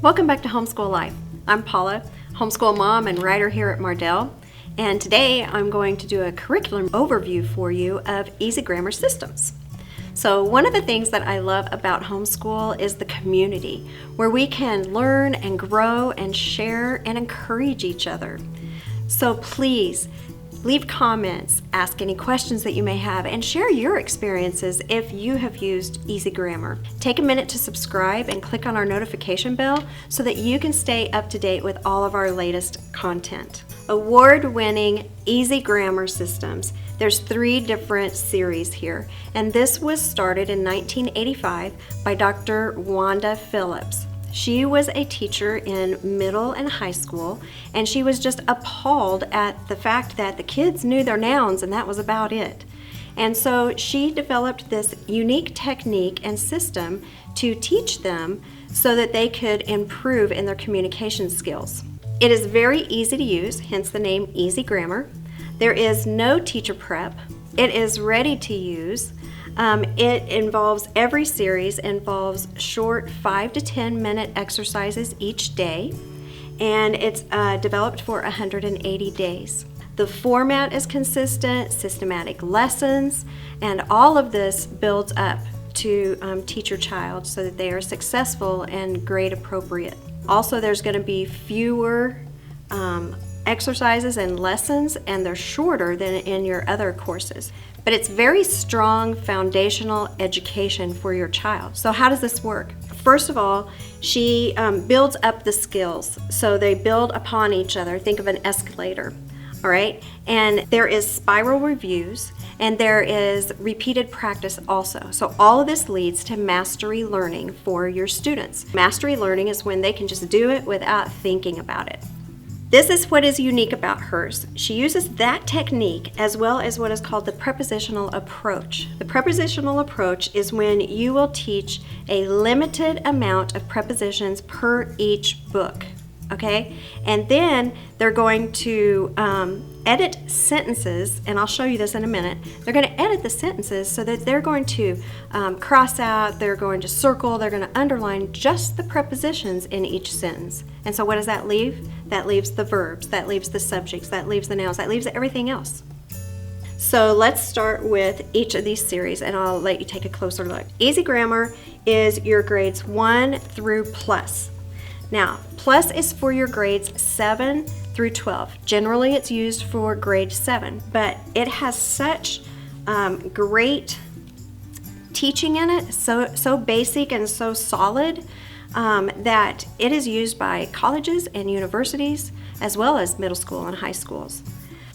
Welcome back to Homeschool Life. I'm Paula, homeschool mom and writer here at Mardel, and today I'm going to do a curriculum overview for you of easy grammar systems. So one of the things that I love about homeschool is the community, where we can learn and grow and share and encourage each other. So please, leave comments, ask any questions that you may have, and share your experiences if you have used Easy Grammar. Take a minute to subscribe and click on our notification bell so that you can stay up to date with all of our latest content. Award-winning Easy Grammar systems. There's 3 different series here, and this was started in 1985 by Dr. Wanda Phillips. She was a teacher in middle and high school, and she was just appalled at the fact that the kids knew their nouns and that was about it. And so she developed this unique technique and system to teach them so that they could improve in their communication skills. It is very easy to use, hence the name Easy Grammar. There is no teacher prep. It is ready to use. Every series involves short 5 to 10 minute exercises each day, and it's developed for 180 days. The format is consistent, systematic lessons, and all of this builds up to teach your child so that they are successful and grade appropriate. Also, there's going to be fewer exercises and lessons, and they're shorter than in your other courses. But it's very strong foundational education for your child. So how does this work? First of all, she builds up the skills. So they build upon each other. Think of an escalator, all right? And there is spiral reviews, and there is repeated practice also. So all of this leads to mastery learning for your students. Mastery learning is when they can just do it without thinking about it. This is what is unique about hers. She uses that technique as well as what is called the prepositional approach. The prepositional approach is when you will teach a limited amount of prepositions per each book, okay? And then they're going to edit sentences, and I'll show you this in a minute. They're going to edit the sentences so that they're going to cross out, they're going to circle, they're going to underline just the prepositions in each sentence. And so what does that leave? That leaves the verbs, that leaves the subjects, that leaves the nouns, that leaves everything else. So let's start with each of these series, and I'll let you take a closer look. Easy Grammar is your grades 1 through plus. Now, plus is for your grades 7 through 12. Generally, it's used for grade 7, but it has such great teaching in it, so basic and so solid, that it is used by colleges and universities as well as middle school and high schools.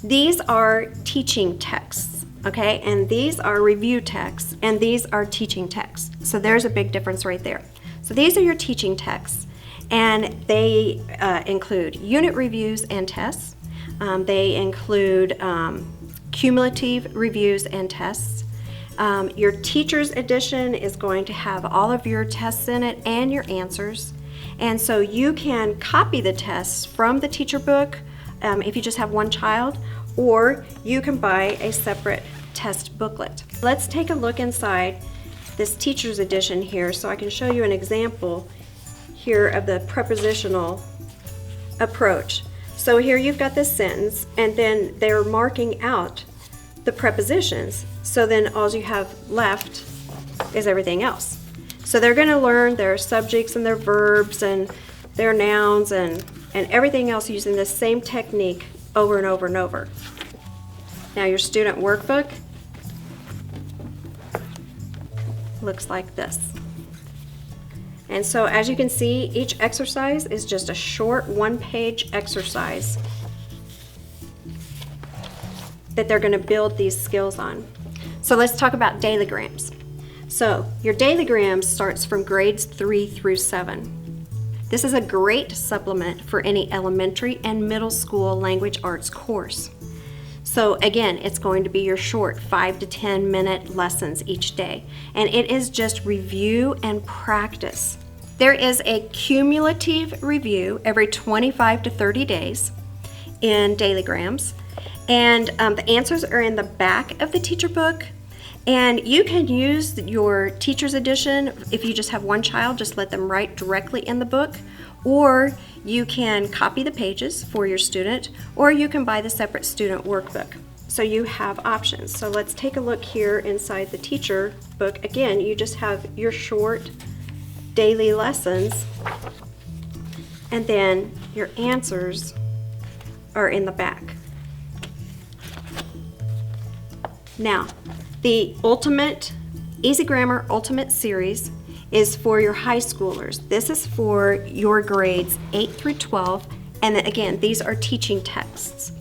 These are teaching texts, okay? And these are review texts, and these are teaching texts. So there's a big difference right there. So these are your teaching texts, and they include unit reviews and tests. They include cumulative reviews and tests. Your teacher's edition is going to have all of your tests in it and your answers. And so you can copy the tests from the teacher book if you just have one child, or you can buy a separate test booklet. Let's take a look inside this teacher's edition here so I can show you an example here of the prepositional approach. So here you've got this sentence, and then they're marking out the prepositions. So then all you have left is everything else. So they're going to learn their subjects and their verbs and their nouns and everything else using the same technique over and over and over. Now your student workbook looks like this. And so as you can see, each exercise is just a short 1-page exercise that they're going to build these skills on. So let's talk about dailygrams. So your dailygram starts from grades 3 through 7. This is a great supplement for any elementary and middle school language arts course. So again, it's going to be your short 5 to 10 minute lessons each day, and it is just review and practice. There is a cumulative review every 25 to 30 days in dailygrams, and the answers are in the back of the teacher book, And you can use your teacher's edition. If you just have one child, just let them write directly in the book, or you can copy the pages for your student, or you can buy the separate student workbook. So you have options. So let's take a look here inside the teacher book. Again, you just have your short daily lessons, and then your answers are in the back. Now, the Ultimate Easy Grammar Ultimate Series is for your high schoolers. This is for your grades 8 through 12, and again, these are teaching texts.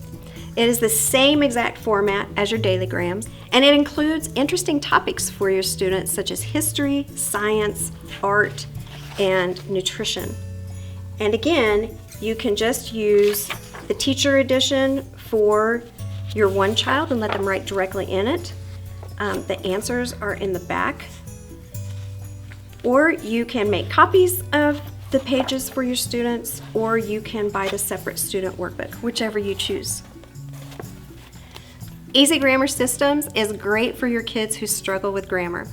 It is the same exact format as your dailygrams, and it includes interesting topics for your students such as history, science, art, and nutrition. And again, you can just use the teacher edition for your one child and let them write directly in it. The answers are in the back. Or you can make copies of the pages for your students, or you can buy the separate student workbook, whichever you choose. Easy Grammar Systems is great for your kids who struggle with grammar.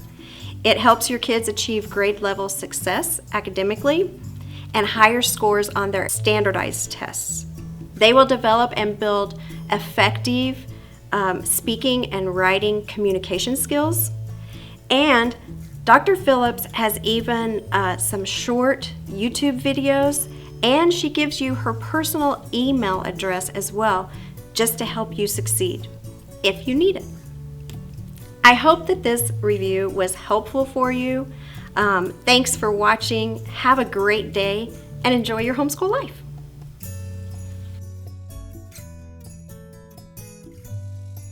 It helps your kids achieve grade level success academically and higher scores on their standardized tests. They will develop and build effective speaking and writing communication skills. And Dr. Phillips has even some short YouTube videos, and she gives you her personal email address as well, just to help you succeed if you need it. I hope that this review was helpful for you. Thanks for watching. Have a great day and enjoy your homeschool life.